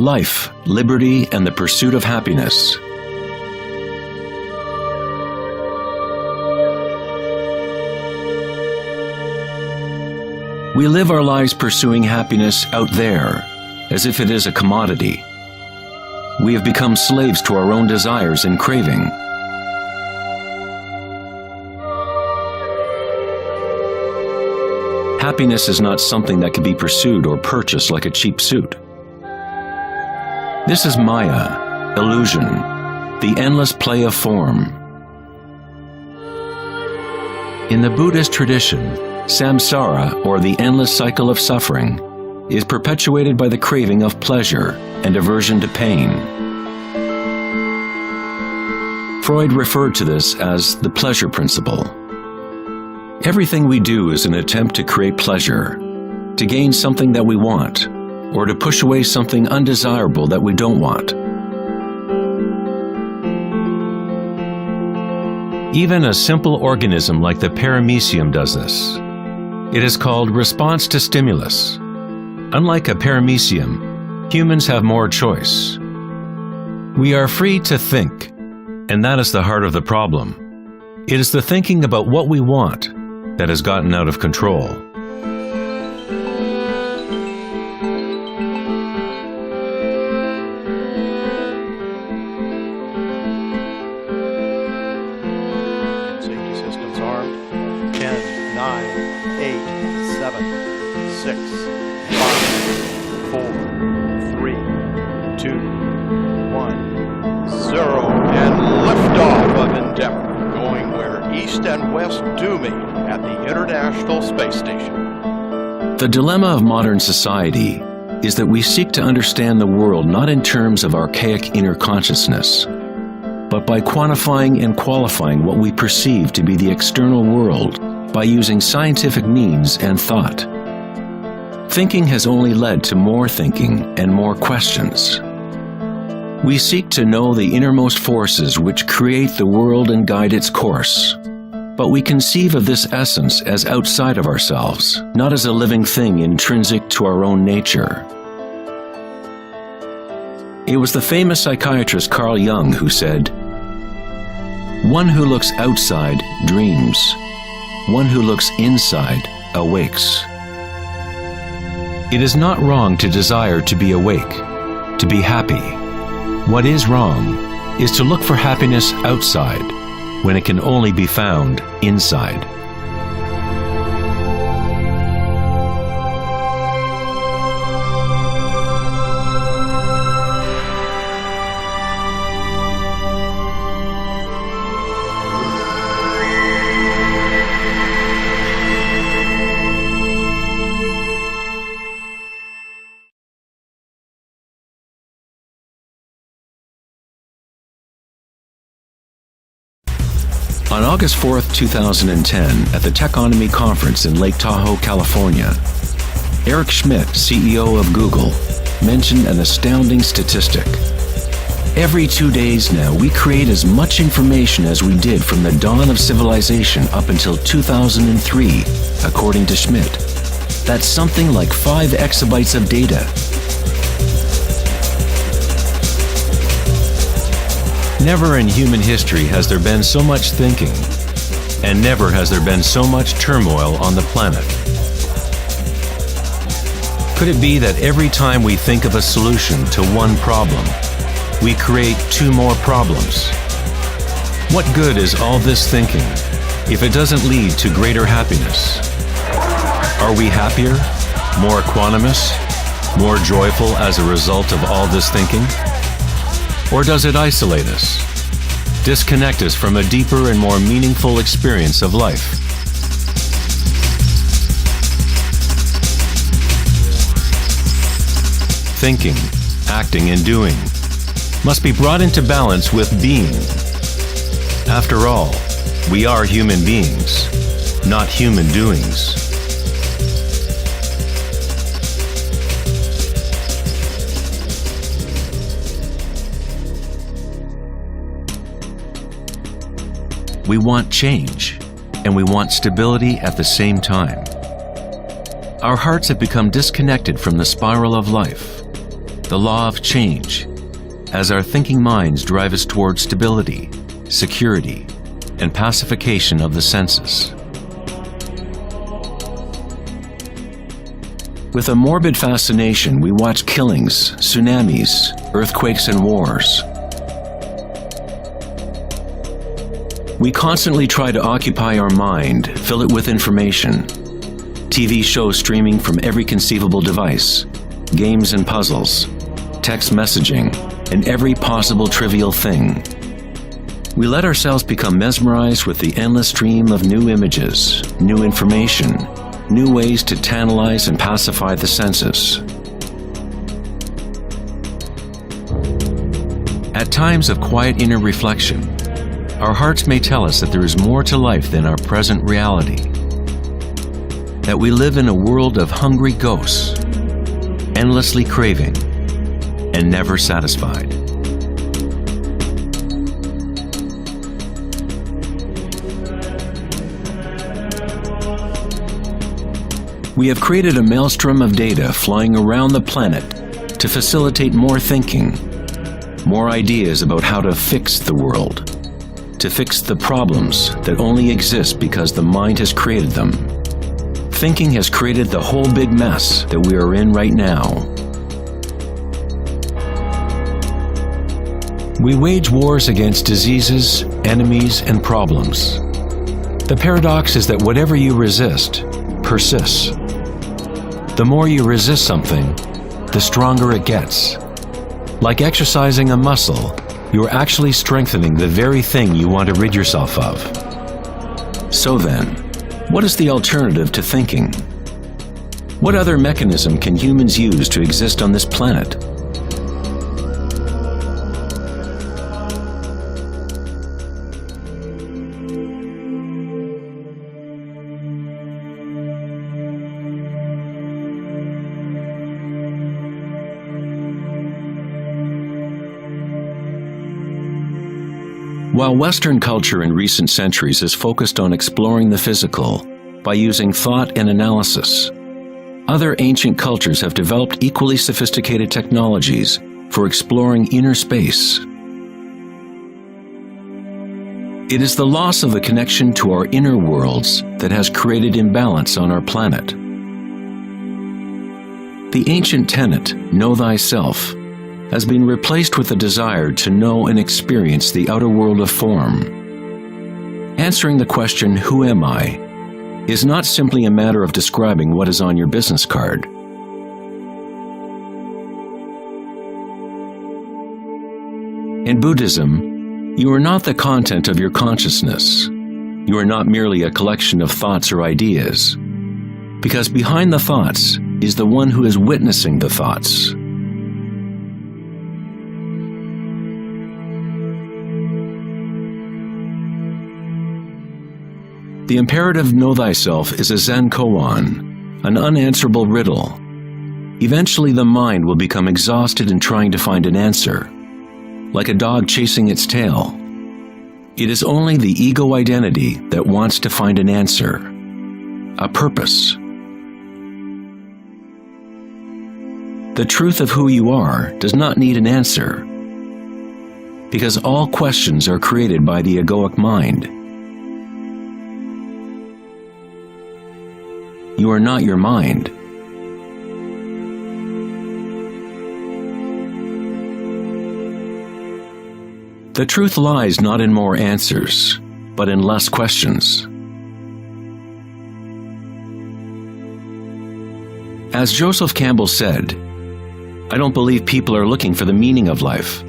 life, liberty, and the pursuit of happiness. We live our lives pursuing happiness out there, as if it is a commodity. We have become slaves to our own desires and craving. Happiness is not something that can be pursued or purchased like a cheap suit. This is Maya, illusion, the endless play of form. In the Buddhist tradition, samsara, or the endless cycle of suffering, is perpetuated by the craving of pleasure and aversion to pain. Freud referred to this as the pleasure principle. Everything we do is an attempt to create pleasure, to gain something that we want, or to push away something undesirable that we don't want. Even a simple organism like the paramecium does this. It is called response to stimulus. Unlike a paramecium, humans have more choice. We are free to think, and that is the heart of the problem. It is the thinking about what we want that has gotten out of control. Safety systems armed. 10, 9, 8, 7, 6, 5, 4, 3, 2, 1, 0, and liftoff of Endeavour, going where east and west do meet at the International Space Station. The dilemma of modern society is that we seek to understand the world not in terms of archaic inner consciousness, but by quantifying and qualifying what we perceive to be the external world by using scientific means and thought. Thinking has only led to more thinking and more questions. We seek to know the innermost forces which create the world and guide its course. But we conceive of this essence as outside of ourselves, not as a living thing intrinsic to our own nature. It was the famous psychiatrist Carl Jung who said, "One who looks outside dreams. One who looks inside awakes." It is not wrong to desire to be awake, to be happy. What is wrong is to look for happiness outside, when it can only be found inside. On August 4th, 2010, at the Techonomy Conference in Lake Tahoe, California, Eric Schmidt, CEO of Google, mentioned an astounding statistic. Every 2 days now, we create as much information as we did from the dawn of civilization up until 2003, according to Schmidt. That's something like 5 exabytes of data. Never in human history has there been so much thinking, and never has there been so much turmoil on the planet. Could it be that every time we think of a solution to one problem, we create 2 more problems? What good is all this thinking if it doesn't lead to greater happiness? Are we happier, more equanimous, more joyful as a result of all this thinking? Or does it isolate us, disconnect us from a deeper and more meaningful experience of life? Thinking, acting, and doing must be brought into balance with being. After all, we are human beings, not human doings. We want change, and we want stability at the same time. Our hearts have become disconnected from the spiral of life. the law of change, as our thinking minds drive us towards stability, security, and pacification of the senses. With a morbid fascination, we watch killings, tsunamis, earthquakes, and wars. We constantly try to occupy our mind, fill it with information. TV shows streaming from every conceivable device, games and puzzles, text messaging, and every possible trivial thing. We let ourselves become mesmerized with the endless stream of new images, new information, new ways to tantalize and pacify the senses. At times of quiet inner reflection, our hearts may tell us that there is more to life than our present reality, that we live in a world of hungry ghosts, endlessly craving, and never satisfied. We have created a maelstrom of data flying around the planet to facilitate more thinking, more ideas about how to fix the world, to fix the problems that only exist because the mind has created them. Thinking has created the whole big mess that we are in right now. We wage wars against diseases, enemies, and problems. The paradox is that whatever you resist persists. The more you resist something, the stronger it gets. Like exercising a muscle, you are actually strengthening the very thing you want to rid yourself of. So then, what is the alternative to thinking? What other mechanism can humans use to exist on this planet? While Western culture in recent centuries has focused on exploring the physical by using thought and analysis, other ancient cultures have developed equally sophisticated technologies for exploring inner space. It is the loss of the connection to our inner worlds that has created imbalance on our planet. The ancient tenet, know thyself, has been replaced with a desire to know and experience the outer world of form. Answering the question, who am I, is not simply a matter of describing what is on your business card. In Buddhism, you are not the content of your consciousness. You are not merely a collection of thoughts or ideas, because behind the thoughts is the one who is witnessing the thoughts. The imperative know thyself is a Zen koan, an unanswerable riddle. Eventually the mind will become exhausted in trying to find an answer, like a dog chasing its tail. It is only the ego identity that wants to find an answer, a purpose. The truth of who you are does not need an answer, because all questions are created by the egoic mind. You are not your mind. The truth lies not in more answers, but in less questions. As Joseph Campbell said, I don't believe people are looking for the meaning of life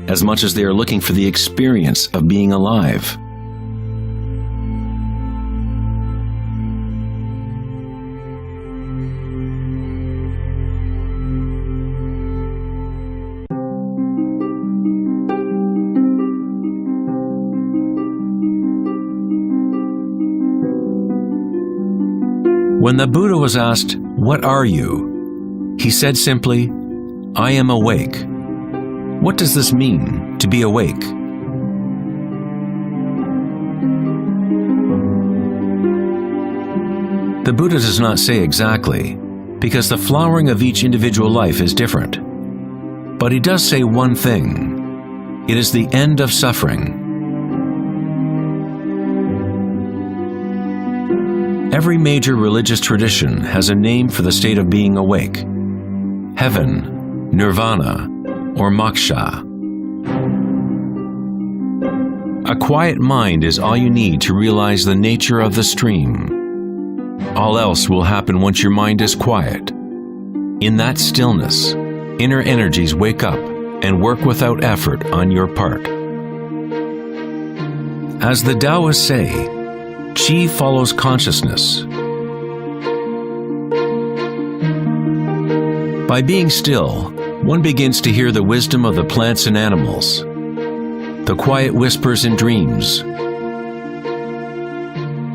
as much as they are looking for the experience of being alive. When the Buddha was asked, "What are you?" he said simply, "I am awake." What does this mean, to be awake? The Buddha does not say exactly, because the flowering of each individual life is different. But he does say one thing. It is the end of suffering. Every major religious tradition has a name for the state of being awake: heaven, nirvana, or moksha. A quiet mind is all you need to realize the nature of the stream. All else will happen once your mind is quiet. In that stillness, inner energies wake up and work without effort on your part. As the Taoists say, Qi follows consciousness. By being still, one begins to hear the wisdom of the plants and animals, the quiet whispers in dreams,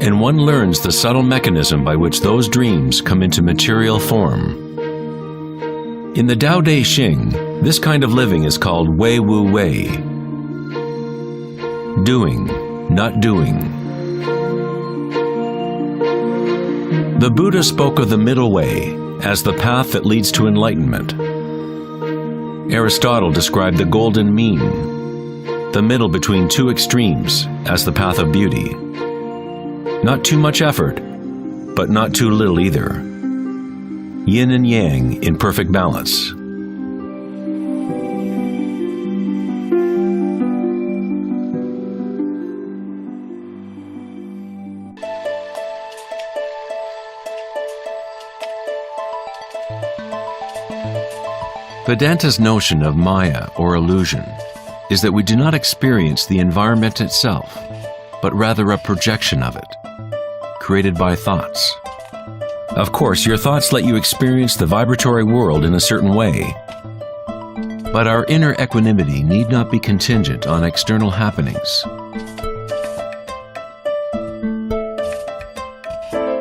and one learns the subtle mechanism by which those dreams come into material form. In the Tao Te Ching, this kind of living is called Wei Wu Wei. Doing, not doing. The Buddha spoke of the middle way as the path that leads to enlightenment. Aristotle described the golden mean, the middle between two extremes, as the path of beauty. Not too much effort, but not too little either. Yin and yang in perfect balance. Vedanta's notion of Maya, or illusion, is that we do not experience the environment itself, but rather a projection of it, created by thoughts. Of course, your thoughts let you experience the vibratory world in a certain way, but our inner equanimity need not be contingent on external happenings.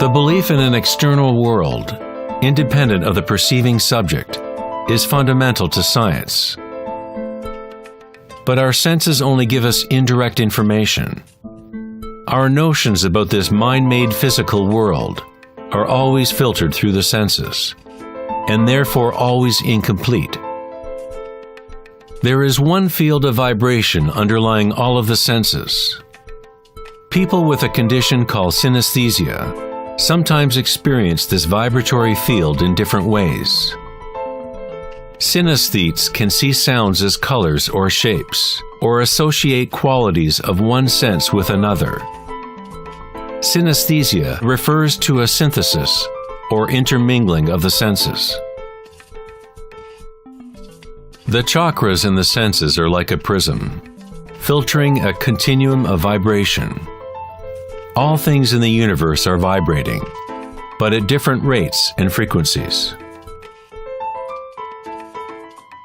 The belief in an external world, independent of the perceiving subject, is fundamental to science. But our senses only give us indirect information. Our notions about this mind-made physical world are always filtered through the senses, and therefore always incomplete. There is one field of vibration underlying all of the senses. People with a condition called synesthesia sometimes experience this vibratory field in different ways. Synesthetes can see sounds as colors or shapes, or associate qualities of one sense with another. Synesthesia refers to a synthesis or intermingling of the senses. The chakras in the senses are like a prism, filtering a continuum of vibration. All things in the universe are vibrating, but at different rates and frequencies.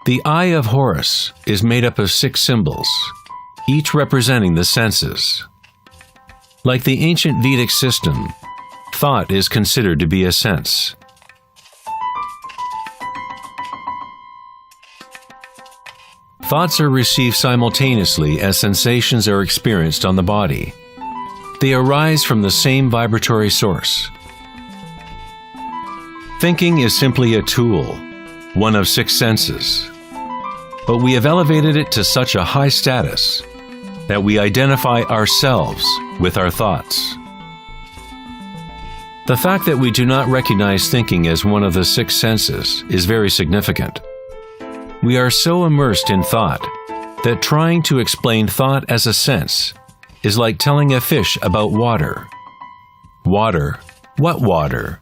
The Eye of Horus is made up of 6 symbols, each representing the senses. Like the ancient Vedic system, thought is considered to be a sense. Thoughts are received simultaneously as sensations are experienced on the body. They arise from the same vibratory source. Thinking is simply a tool, one of 6 senses. But we have elevated it to such a high status that we identify ourselves with our thoughts. The fact that we do not recognize thinking as one of the 6 senses is very significant. We are so immersed in thought that trying to explain thought as a sense is like telling a fish about water. Water? What water?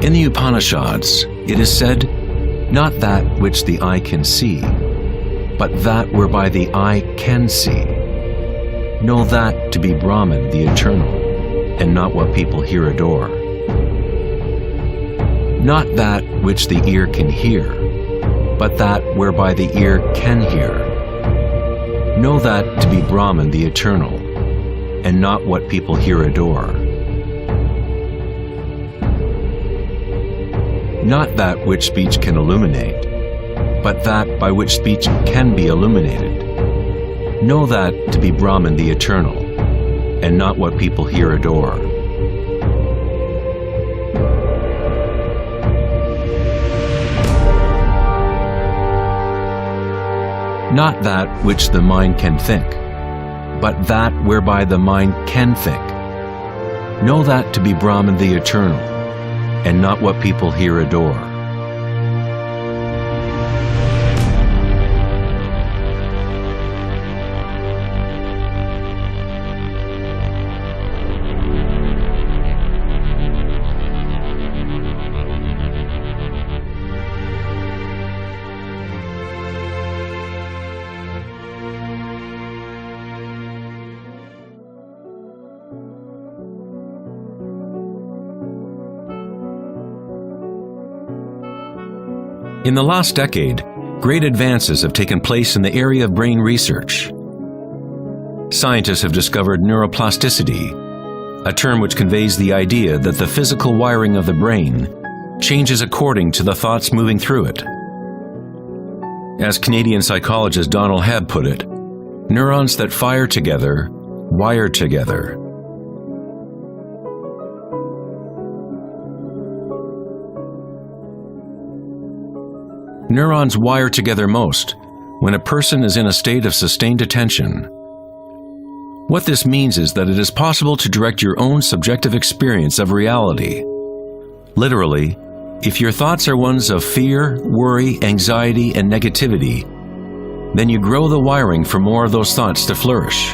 In the Upanishads, it is said, "Not that which the eye can see, but that whereby the eye can see. Know that to be Brahman, the eternal, and not what people here adore. Not that which the ear can hear, but that whereby the ear can hear. Know that to be Brahman, the eternal, and not what people here adore. Not that which speech can illuminate, but that by which speech can be illuminated. Know that to be Brahman, the eternal, and not what people here adore. Not that which the mind can think, but that whereby the mind can think. Know that to be Brahman the eternal, and not what people here adore. In the last decade, great advances have taken place in the area of brain research. Scientists have discovered neuroplasticity, a term which conveys the idea that the physical wiring of the brain changes according to the thoughts moving through it. As Canadian psychologist Donald Hebb put it, neurons that fire together, wire together. Neurons wire together most when a person is in a state of sustained attention. What this means is that it is possible to direct your own subjective experience of reality. Literally, if your thoughts are ones of fear, worry, anxiety, and negativity, then you grow the wiring for more of those thoughts to flourish.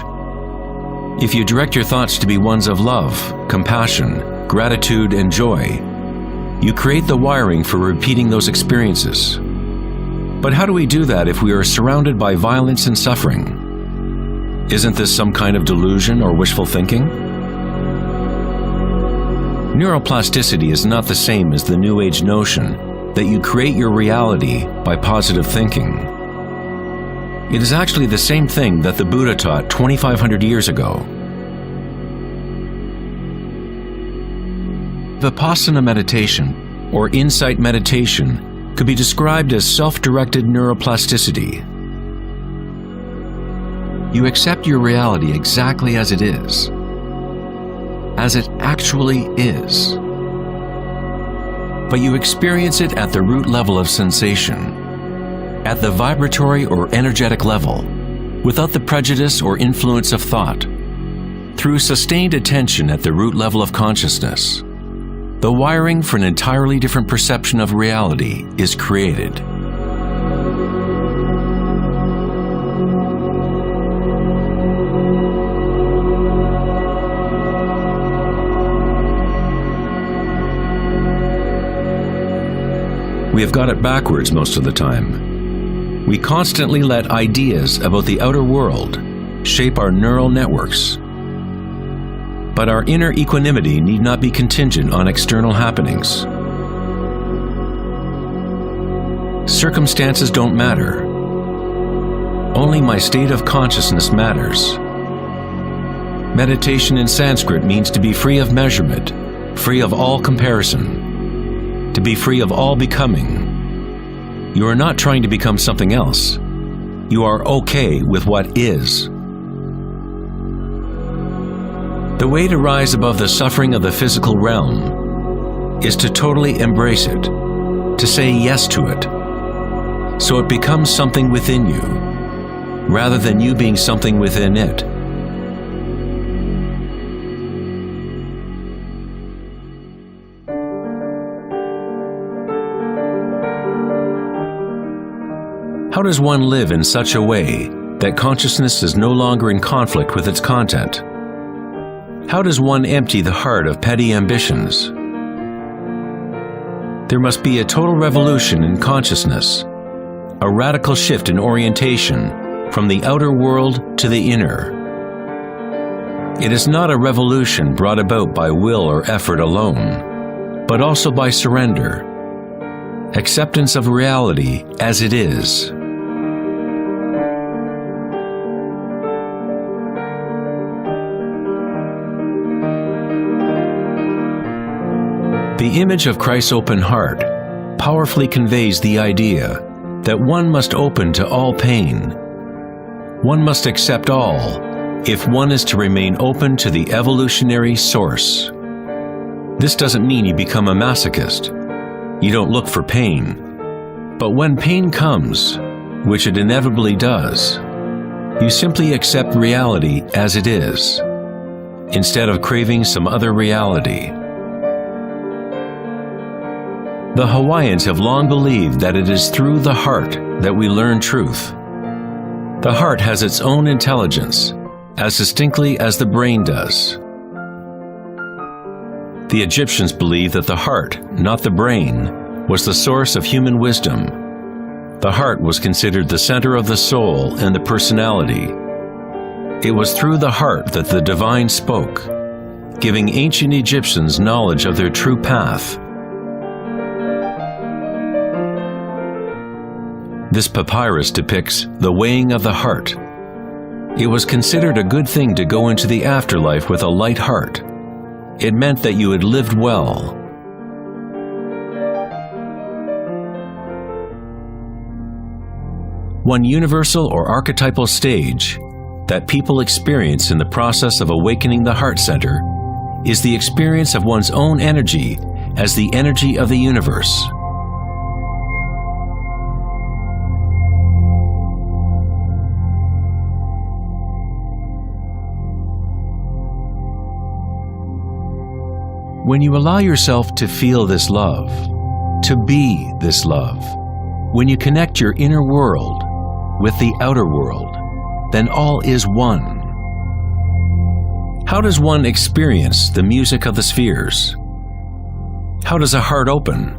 If you direct your thoughts to be ones of love, compassion, gratitude, and joy, you create the wiring for repeating those experiences. But how do we do that if we are surrounded by violence and suffering? Isn't this some kind of delusion or wishful thinking? Neuroplasticity is not the same as the New Age notion that you create your reality by positive thinking. It is actually the same thing that the Buddha taught 2,500 years ago. Vipassana meditation, or insight meditation, could be described as self-directed neuroplasticity. You accept your reality exactly as it is, as it actually is. But you experience it at the root level of sensation, at the vibratory or energetic level, without the prejudice or influence of thought, through sustained attention at the root level of consciousness. The wiring for an entirely different perception of reality is created. We have got it backwards most of the time. We constantly let ideas about the outer world shape our neural networks. But our inner equanimity need not be contingent on external happenings. Circumstances don't matter. Only my state of consciousness matters. Meditation in Sanskrit means to be free of measurement, free of all comparison, to be free of all becoming. You are not trying to become something else. You are okay with what is. The way to rise above the suffering of the physical realm is to totally embrace it, to say yes to it, so it becomes something within you, rather than you being something within it. How does one live in such a way that consciousness is no longer in conflict with its content? How does one empty the heart of petty ambitions? There must be a total revolution in consciousness, a radical shift in orientation from the outer world to the inner. It is not a revolution brought about by will or effort alone, but also by surrender, acceptance of reality as it is. The image of Christ's open heart powerfully conveys the idea that one must open to all pain. One must accept all if one is to remain open to the evolutionary source. This doesn't mean you become a masochist. You don't look for pain. But when pain comes, which it inevitably does, you simply accept reality as it is, instead of craving some other reality. The Hawaiians have long believed that it is through the heart that we learn truth. The heart has its own intelligence, as distinctly as the brain does. The Egyptians believed that the heart, not the brain, was the source of human wisdom. The heart was considered the center of the soul and the personality. It was through the heart that the divine spoke, giving ancient Egyptians knowledge of their true path. This papyrus depicts the weighing of the heart. It was considered a good thing to go into the afterlife with a light heart. It meant that you had lived well. One universal or archetypal stage that people experience in the process of awakening the heart center is the experience of one's own energy as the energy of the universe. When you allow yourself to feel this love, to be this love, when you connect your inner world with the outer world, then all is one. How does one experience the music of the spheres? How does a heart open?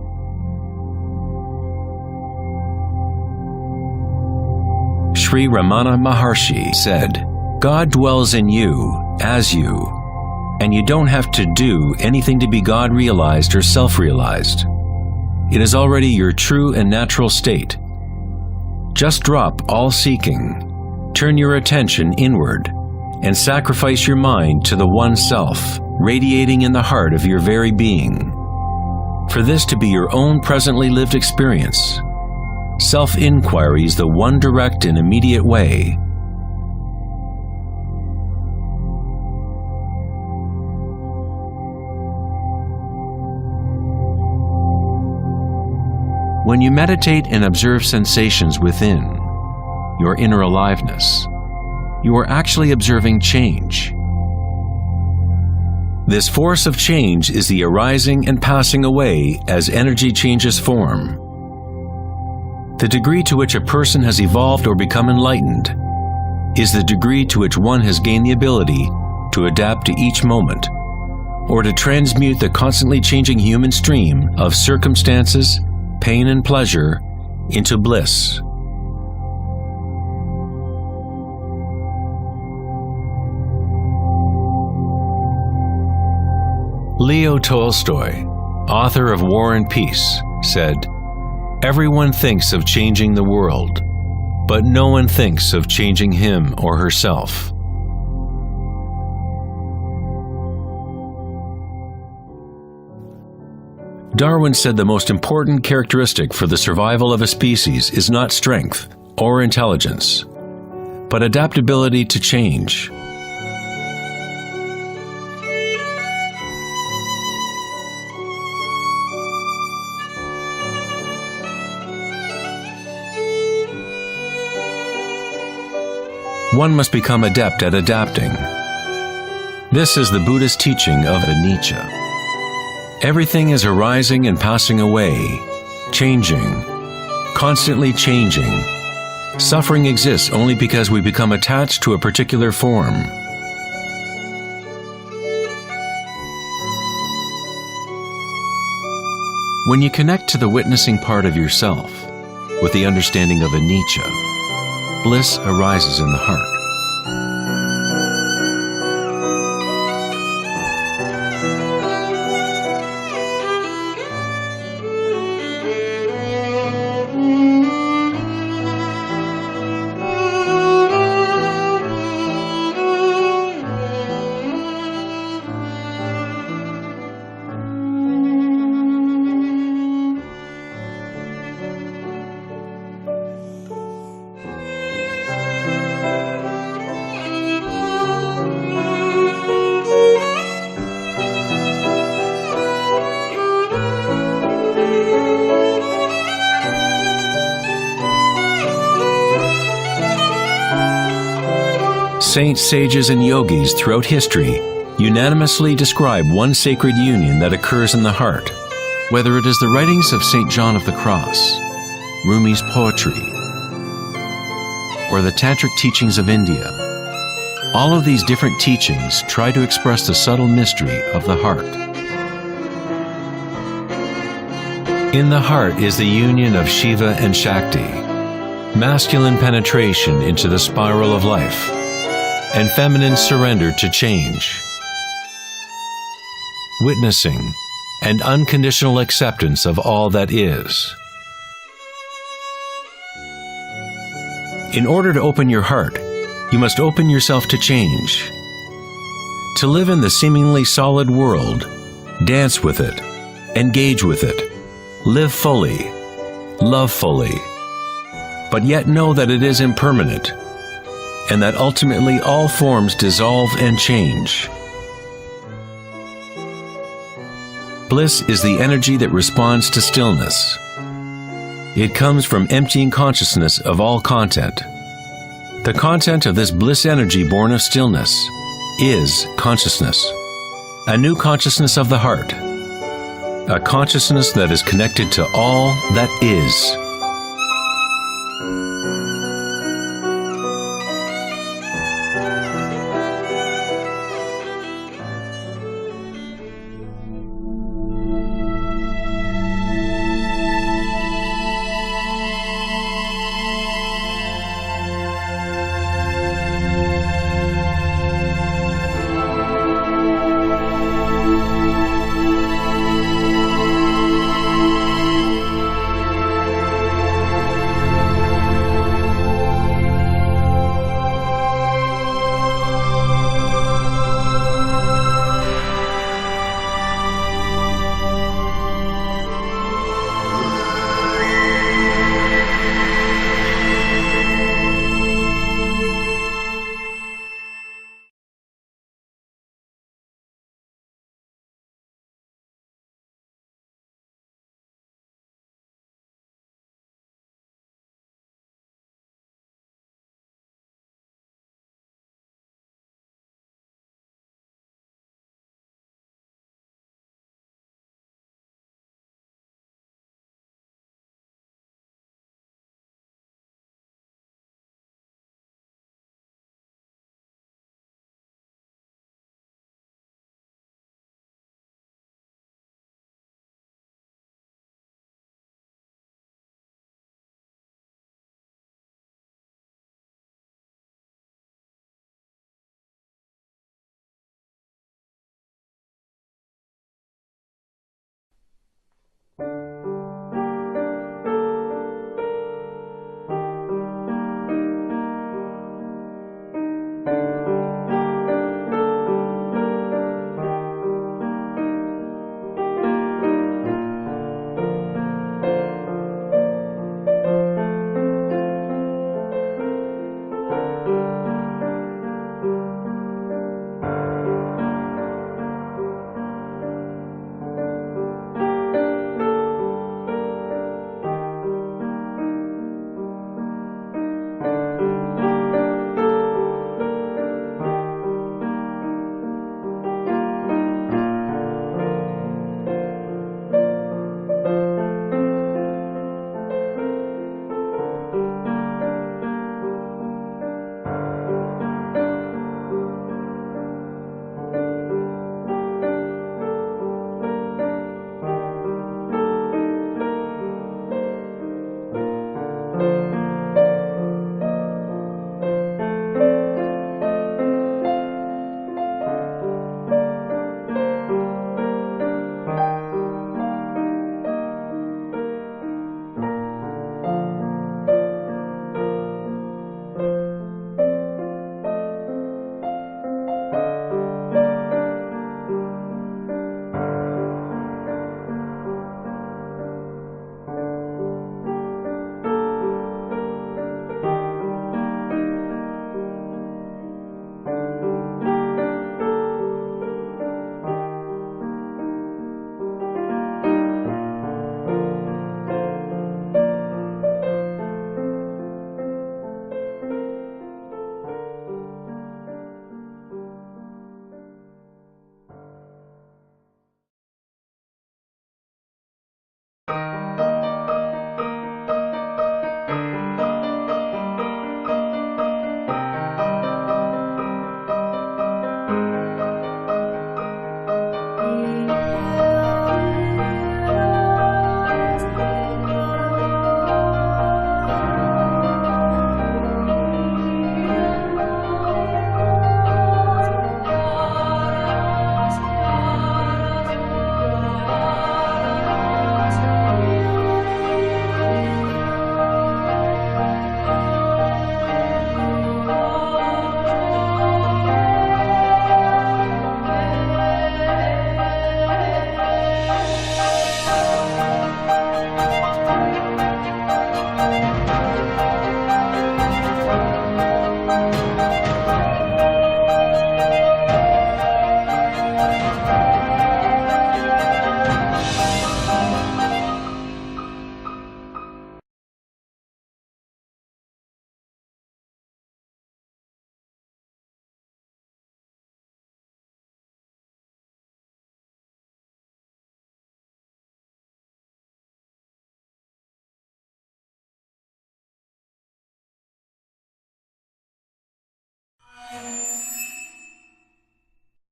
Sri Ramana Maharshi said, "God dwells in you as you, and you don't have to do anything to be God-realized or self-realized. It is already your true and natural state. Just drop all seeking, turn your attention inward, and sacrifice your mind to the one self, radiating in the heart of your very being. For this to be your own presently lived experience, self-inquiry is the one direct and immediate way. When you meditate and observe sensations within your inner aliveness, you are actually observing change. This force of change is the arising and passing away as energy changes form. The degree to which a person has evolved or become enlightened is the degree to which one has gained the ability to adapt to each moment, or to transmute the constantly changing human stream of circumstances, pain and pleasure, into bliss. Leo Tolstoy, author of War and Peace, said, "Everyone thinks of changing the world, but no one thinks of changing him or herself." Darwin said the most important characteristic for the survival of a species is not strength or intelligence, but adaptability to change. One must become adept at adapting. This is the Buddhist teaching of anicca. Everything is arising and passing away, changing, constantly changing. Suffering exists only because we become attached to a particular form. When you connect to the witnessing part of yourself with the understanding of anicca, bliss arises in the heart. saints, sages, and yogis throughout history unanimously describe one sacred union that occurs in the heart. Whether it is the writings of St. John of the Cross, Rumi's poetry, or the tantric teachings of India, all of these different teachings try to express the subtle mystery of the heart. In the heart is the union of Shiva and Shakti, masculine penetration into the spiral of life, and feminine surrender to change, witnessing and unconditional acceptance of all that is. In order to open your heart, you must open yourself to change. To live in the seemingly solid world, dance with it, engage with it, live fully, love fully, but yet know that it is impermanent, and that ultimately all forms dissolve and change. Bliss is the energy that responds to stillness. It comes from emptying consciousness of all content. The content of this bliss energy born of stillness is consciousness, a new consciousness of the heart, a consciousness that is connected to all that is.